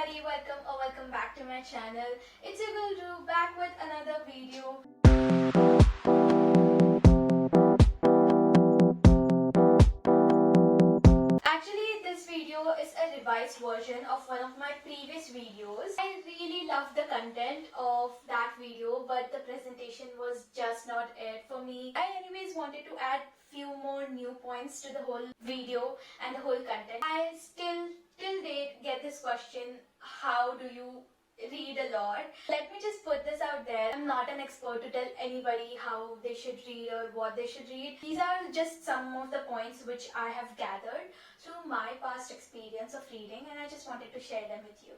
everybody, welcome back to my channel. It's your girl Ru back with another video. Actually, this video is a revised version of one of my previous videos. I really loved the content of that video, but the presentation was just not it for me. I anyways wanted to add few more new points to the whole video and the whole content. I still till date get this question, how do you read a lot? Let me just put this out there. I'm not an expert to tell anybody how they should read or what they should read. These are just some of the points which I have gathered through my past experience of reading, and I just wanted to share them with you.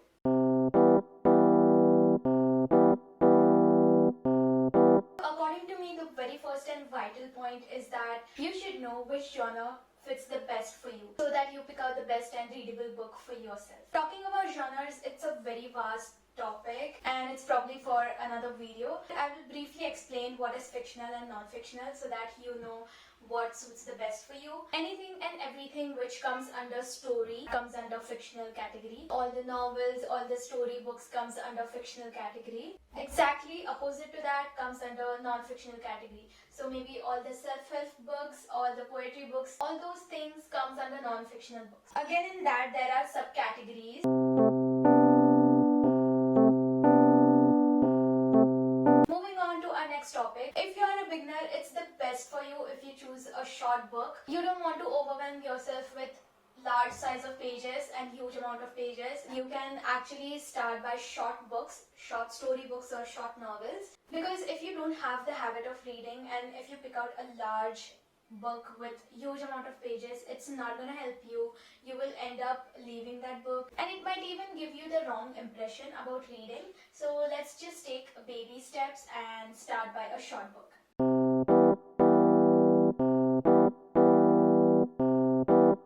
According to me, the very first and vital point is that you should know which genre fits the best for you so that you pick out the best and readable book for yourself. Talking about genres, it's a very vast topic and it's probably for another video. I will briefly explain what is fictional and non-fictional so that you know what suits the best for you. Anything and everything which comes under story comes under fictional category. All the novels, all the storybooks comes under fictional category. Exactly opposite to that comes under non-fictional category. So maybe all the self-help books, all the poetry books, all those things comes under non-fictional books. Again, in that there are subcategories. Topic. If you're a beginner, it's the best for you if you choose a short book. You don't want to overwhelm yourself with large size of pages and huge amount of pages. You can actually start by short books, short story books or short novels. Because if you don't have the habit of reading and if you pick out a large book with huge amount of pages, it's not going to help you. You will end up leaving that book and it might even give you the wrong impression about reading. So let's just take baby steps and start by a short book.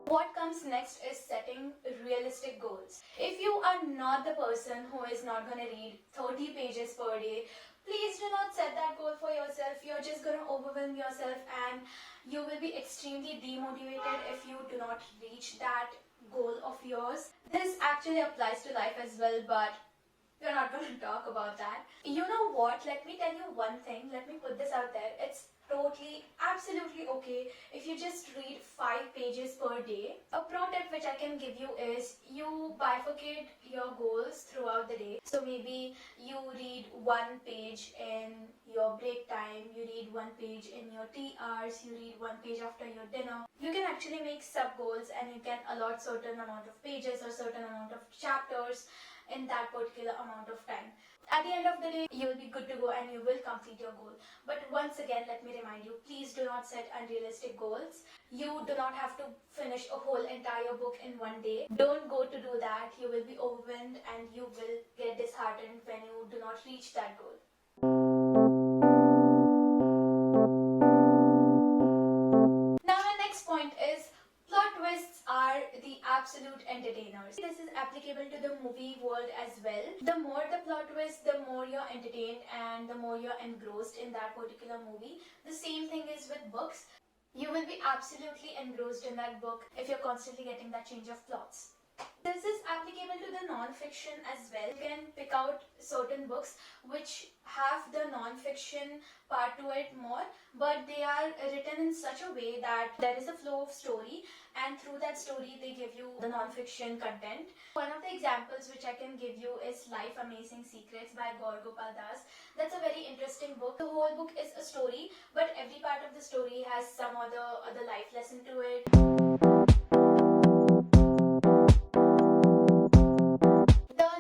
What comes next is setting realistic goals. If you are not the person who is not going to read 30 pages per day, please do not set that goal for yourself. You're just going to overwhelm yourself and you will be extremely demotivated if you do not reach that goal of yours. This actually applies to life as well, but we're not going to talk about that. You know what? Let me tell you one thing. Let me put this out there. It's totally, absolutely okay if you just read 5 pages per day. A pro tip which I can give you is you bifurcate your goals throughout the day. So maybe you read 1 page in your break time, you read 1 page in your tea hours, you read 1 page after your dinner. You can actually make sub goals and you can allot certain amount of pages or certain amount of chapters in that particular amount of time. At the end of the day, you will be good to go and you will complete your goal. But once again, let me remind you, please do not set unrealistic goals. You do not have to finish a whole entire book in one day. Don't go to do that. You will be overwhelmed and you will get disheartened when you do not reach that goal. Now my next point is plot twists are the absolute entertainers. This is applicable to the movie world as well. The more the plot twist, the more you're entertained and the more you're engrossed in that particular movie. The same thing is with books. You will be absolutely engrossed in that book if you're constantly getting that change of plots. This is applicable to the non-fiction as well. You can pick out certain books which have the non-fiction part to it more, but they are written in such a way that there is a flow of story and through that story they give you the non-fiction content. One of the examples which I can give you is Life Amazing Secrets by Gopal Das. That's a very interesting book. The whole book is a story, but every part of the story has some other life lesson to it.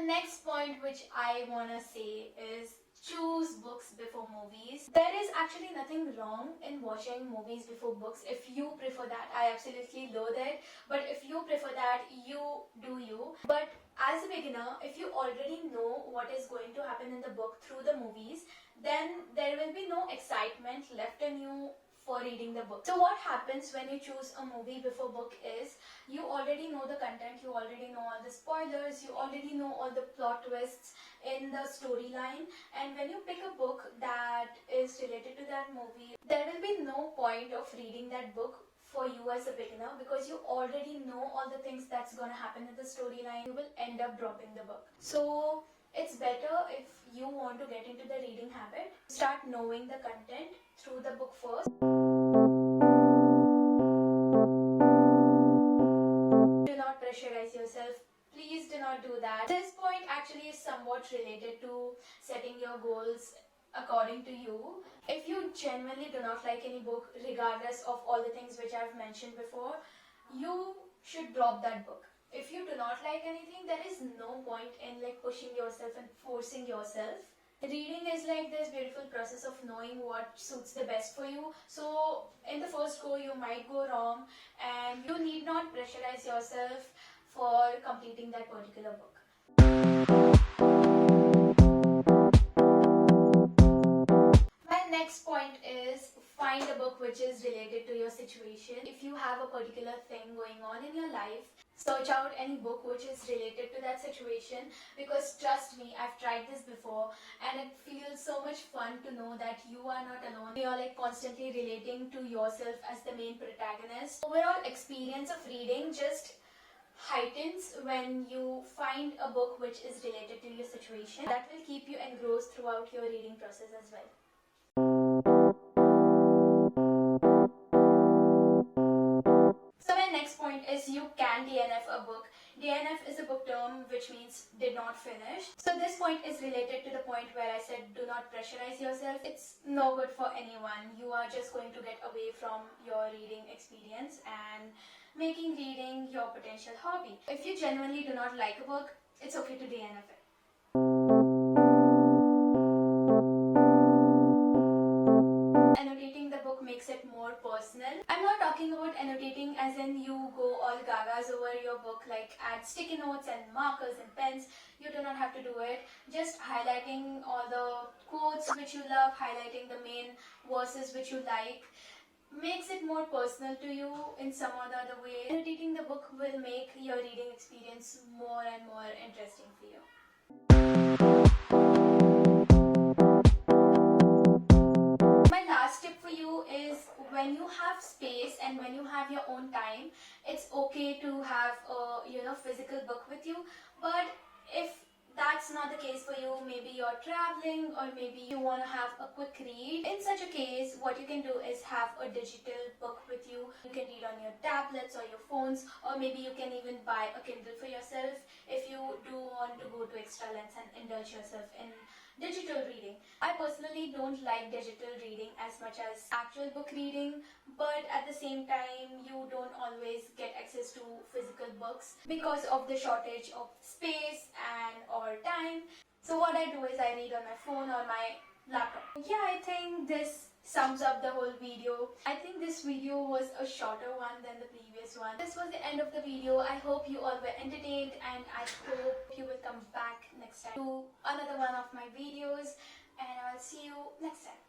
Next point which I want to say is choose books before movies. There is actually nothing wrong in watching movies before books. If you prefer that, I absolutely loathe it. But if you prefer that, you do you. But as a beginner, if you already know what is going to happen in the book through the movies, then there will be no excitement left in you for reading the book. So what happens when you choose a movie before book is you already know the content, you already know all the spoilers, you already know all the plot twists in the storyline, and when you pick a book that is related to that movie, there will be no point of reading that book for you as a beginner, because you already know all the things that's gonna happen in the storyline. You will end up dropping the book. So it's better, if you want to get into the reading habit, start knowing the content through the book first. Do not pressurize yourself. Please do not do that. This point actually is somewhat related to setting your goals according to you. If you genuinely do not like any book, regardless of all the things which I've mentioned before, you should drop that book. If you do not like anything, there is no point in like pushing yourself and forcing yourself. Reading is like this beautiful process of knowing what suits the best for you. So in the first go, you might go wrong, and you need not pressurize yourself for completing that particular book. My next point is find a book which is related to your situation. If you have a particular thing going on in your life, search out any book which is related to that situation, because trust me, I've tried this before and it feels so much fun to know that you are not alone. You're like constantly relating to yourself as the main protagonist. Overall experience of reading just heightens when you find a book which is related to your situation. That will keep you engrossed throughout your reading process as well. So my next point is you can DNF a book. DNF is a book term which means did not finish. So this point is related to the point where I said do not pressurize yourself. It's no good for anyone. You are just going to get away from your reading experience and making reading your potential hobby. If you genuinely do not like a book, it's okay to DNF it. Annotating the book makes it more personal. I'm not talking about annotating as in you go all gagas over your book, like add sticky notes and markers and pens. You do not have to do it. Just highlighting all the quotes which you love, highlighting the main verses which you like, makes it more personal to you in some or the other way. Annotating the book will make your reading experience more and more interesting for you. My last tip for you is when you have space and when you have your own time, it's okay to have a physical book with you. But if that's not the case for you, maybe you're traveling or maybe you want to have a quick read. In such a case, what you can do is have a digital book with you. You can read on your tablets or your phones, or maybe you can even buy a Kindle for yourself if you do want to go to extra lengths and indulge yourself in digital reading. I personally don't like digital reading as much as actual book reading, but at the same time you don't always get access to physical books because of the shortage of space and or time. So what I do is I read on my phone or my laptop. Yeah, I think this sums up the whole video. I think this video was a shorter one than the previous one. This was the end of the video. I hope you all were entertained, and I hope you will come back next time to another one of my videos, and I'll see you next time.